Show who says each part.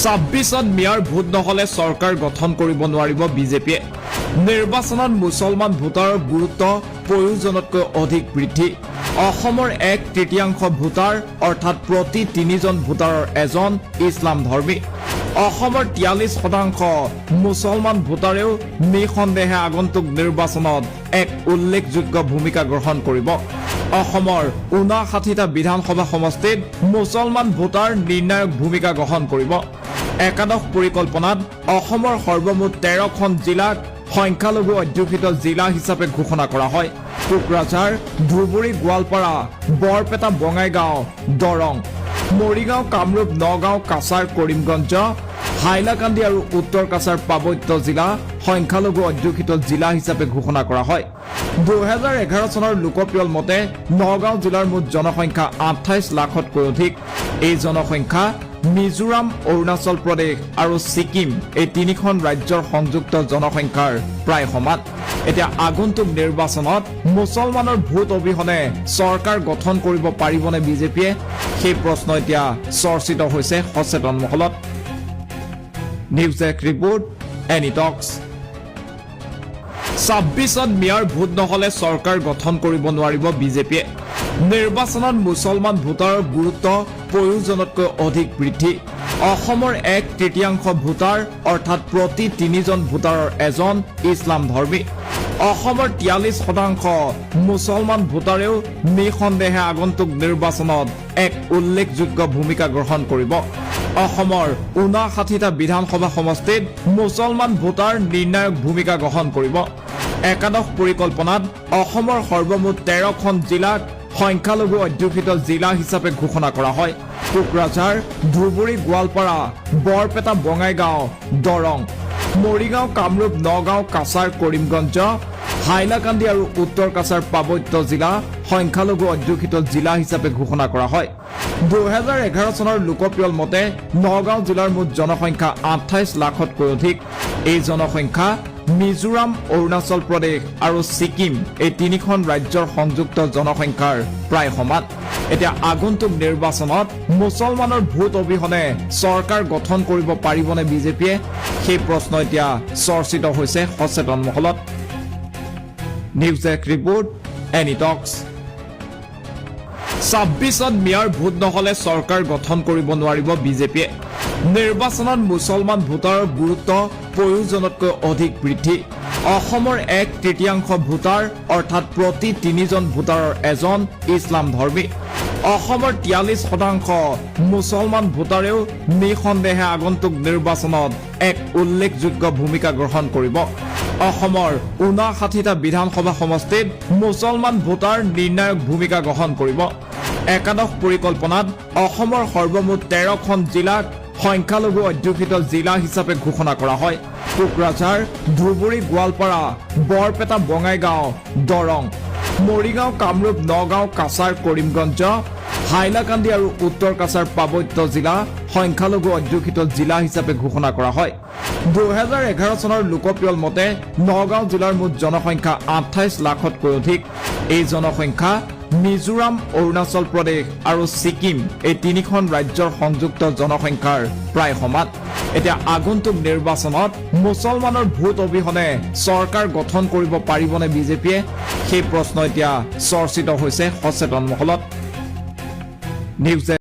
Speaker 1: 26ত mayor vote নহ'লে চৰকাৰ গঠন কৰিব নোৱাৰিব বিজেপিয়ে। নিৰ্বাচনত মুছলমান ভোটাৰৰ গুৰুত্ব প্ৰয়োজনতকৈ অধিক বৃদ্ধি। অসমৰ 1/3 ভোটাৰ অৰ্থাৎ প্ৰতি 3জন ভোটাৰৰ এজন ইছলাম ধৰ্মী। অসমৰ 43% মুছলমান ভোটাৰেও নিঃসন্দেহে আগন্তুক নিৰ্বাচনত এক উল্লেখযোগ্য ভূমিকা গ্ৰহণ কৰিব। অসমৰ 59টা বিধানসভা সমষ্টিত মুছলমান ভোটাৰ নিৰ্ণায়ক ভূমিকা গ্ৰহণ কৰিব। একাদশ পৰিকল্পনাত অসমৰ সৰ্বমুঠ 13খন জিলাক সংখ্যালঘু অধ্যুষিত জিলা হিচাপে ঘোষণা কৰা হয়। কোকৰাঝাৰ, ধুবুৰী, গোৱালপাৰা, বৰপেটা, বঙাইগাঁও, দৰং, মৰিগাঁও, কামৰূপ, নগাঁও, কাছাৰ, কৰিমগঞ্জ, হাইলাকান্দি আৰু উত্তৰ কাছাৰ পাৰ্বত্য জিলা সংখ্যালঘু অধ্যুষিত জিলা হিচাপে ঘোষণা কৰা হয়। 2011 চনৰ লোকপিয়ল মতে নগাঁও জিলাৰ মুঠ জনসংখ্যা 28 লাখতকৈ অধিক। এই জনসংখ্যা মিজোৰাম, অৰুণাচল প্ৰদেশ আৰু ছিকিম এই তিনিখন ৰাজ্যৰ সংযুক্ত জনসংখ্যাৰ প্ৰায় সমান। এতিয়া আগন্তুক নিৰ্বাচনত মুছলমানৰ ভোট অবিহনে চৰকাৰ গঠন কৰিব পাৰিবনে বিজেপিয়ে? সেই প্ৰশ্ন এতিয়া চৰ্চিত হৈছে সচেতন মহলত। নিউজ এক ৰিপৰ্ট, এনি টক্স। 26ত মেয়ৰ ভোট নহ'লে চৰকাৰ গঠন কৰিব নোৱাৰিব বিজেপিয়ে। নিৰ্বাচনত মুছলমান ভোটাৰৰ গুৰুত্ব প্ৰয়োজনতকৈ অধিক বৃদ্ধি। অসমৰ 1/3 ভোটাৰ অৰ্থাৎ প্ৰতি 3জন ভোটাৰৰ এজন ইছলাম ধৰ্মী। অসমৰ 43% মুছলমান ভোটাৰেও নিঃসন্দেহে আগন্তুক নিৰ্বাচনত এক উল্লেখযোগ্য ভূমিকা গ্ৰহণ কৰিব। অসমৰ 59টা বিধানসভা সমষ্টিত মুছলমান ভোটাৰ নিৰ্ণায়ক ভূমিকা গ্ৰহণ কৰিব। একাদশ পৰিকল্পনাত অসমৰ সৰ্বমুঠ 13খন জিলাক সংখ্যালঘু অধ্যুষিত জিলা হিচাপে ঘোষণা কৰা হয়। কোকৰাঝাৰ, ধুবুৰী, গোৱালপাৰা, বৰপেটা, বঙাইগাঁও, দৰং, মৰিগাঁও, কামৰূপ, নগাঁও, কাছাৰ, কৰিমগঞ্জ, হাইলাকান্দি আৰু উত্তৰ কাছাৰ পাৰ্বত্য জিলা সংখ্যালঘু অধ্যুষিত জিলা হিচাপে ঘোষণা কৰা হয়। 2011 চনৰ লোকপিয়ল মতে নগাঁও জিলাৰ মুঠ জনসংখ্যা 28 লাখতকৈ অধিক। এই জনসংখ্যা মিজোৰাম, অৰুণাচল প্ৰদেশ আৰু ছিকিম এই তিনিখন ৰাজ্যৰ সংযুক্ত জনসংখ্যাৰ প্ৰায় সমান। এতিয়া আগন্তুক নিৰ্বাচনত মুছলমানৰ ভোট অবিহনে চৰকাৰ গঠন কৰিব পাৰিবনে বিজেপিয়ে? সেই প্ৰশ্ন এতিয়া চৰ্চিত হৈছে সচেতন মহলত। নিউজ এক ৰিপৰ্ট, এনি টক্স। 26ত মেয়ৰ ভোট নহ'লে চৰকাৰ গঠন কৰিব নোৱাৰিব বিজেপিয়ে। নিৰ্বাচনত মুছলমান ভোটাৰৰ গুৰুত্ব প্ৰয়োজনতকৈ অধিক বৃদ্ধি। অসমৰ 1/3 ভোটাৰ অৰ্থাৎ প্ৰতি 3জন ভোটাৰৰ এজন ইছলাম ধৰ্মী। অসমৰ 43% মুছলমান ভোটাৰেও নিঃসন্দেহে আগন্তুক নিৰ্বাচনত এক উল্লেখযোগ্য ভূমিকা গ্ৰহণ কৰিব। অসমৰ 59টা বিধানসভা সমষ্টিত মুছলমান ভোটাৰ নিৰ্ণায়ক ভূমিকা গ্ৰহণ কৰিব। একাদশ পৰিকল্পনাত অসমৰ সৰ্বমুঠ 13খন জিলাক সংখ্যালঘু অধ্যুষিত জিলা হিচাপে ঘোষণা কৰা হয়। কোকৰাঝাৰ, ধুবুৰী, গোৱালপাৰা, বৰপেটা, বঙাইগাঁও, দৰং, মৰিগাঁও, কামৰূপ, নগাঁও, কাছাৰ, কৰিমগঞ্জ, হাইলাকান্দি আৰু উত্তৰ কাছাৰ পাৰ্বত্য জিলা সংখ্যালঘু অধ্যুষিত জিলা হিচাপে ঘোষণা কৰা হয়। 2011 চনৰ লোকপিয়ল মতে নগাঁও জিলাৰ মুঠ জনসংখ্যা 28 লাখতকৈ অধিক। এই জনসংখ্যা মিজোৰাম, অৰুণাচল প্ৰদেশ আৰু ছিকিম এই তিনিখন ৰাজ্যৰ সংযুক্ত জনসংখ্যাৰ প্ৰায় সমান। এতিয়া আগন্তুক নিৰ্বাচনত মুছলমানৰ ভোট অবিহনে চৰকাৰ গঠন কৰিব পাৰিবনে বিজেপিয়ে? সেই প্ৰশ্ন এতিয়া চৰ্চিত হৈছে সচেতন মহলত। নিউজ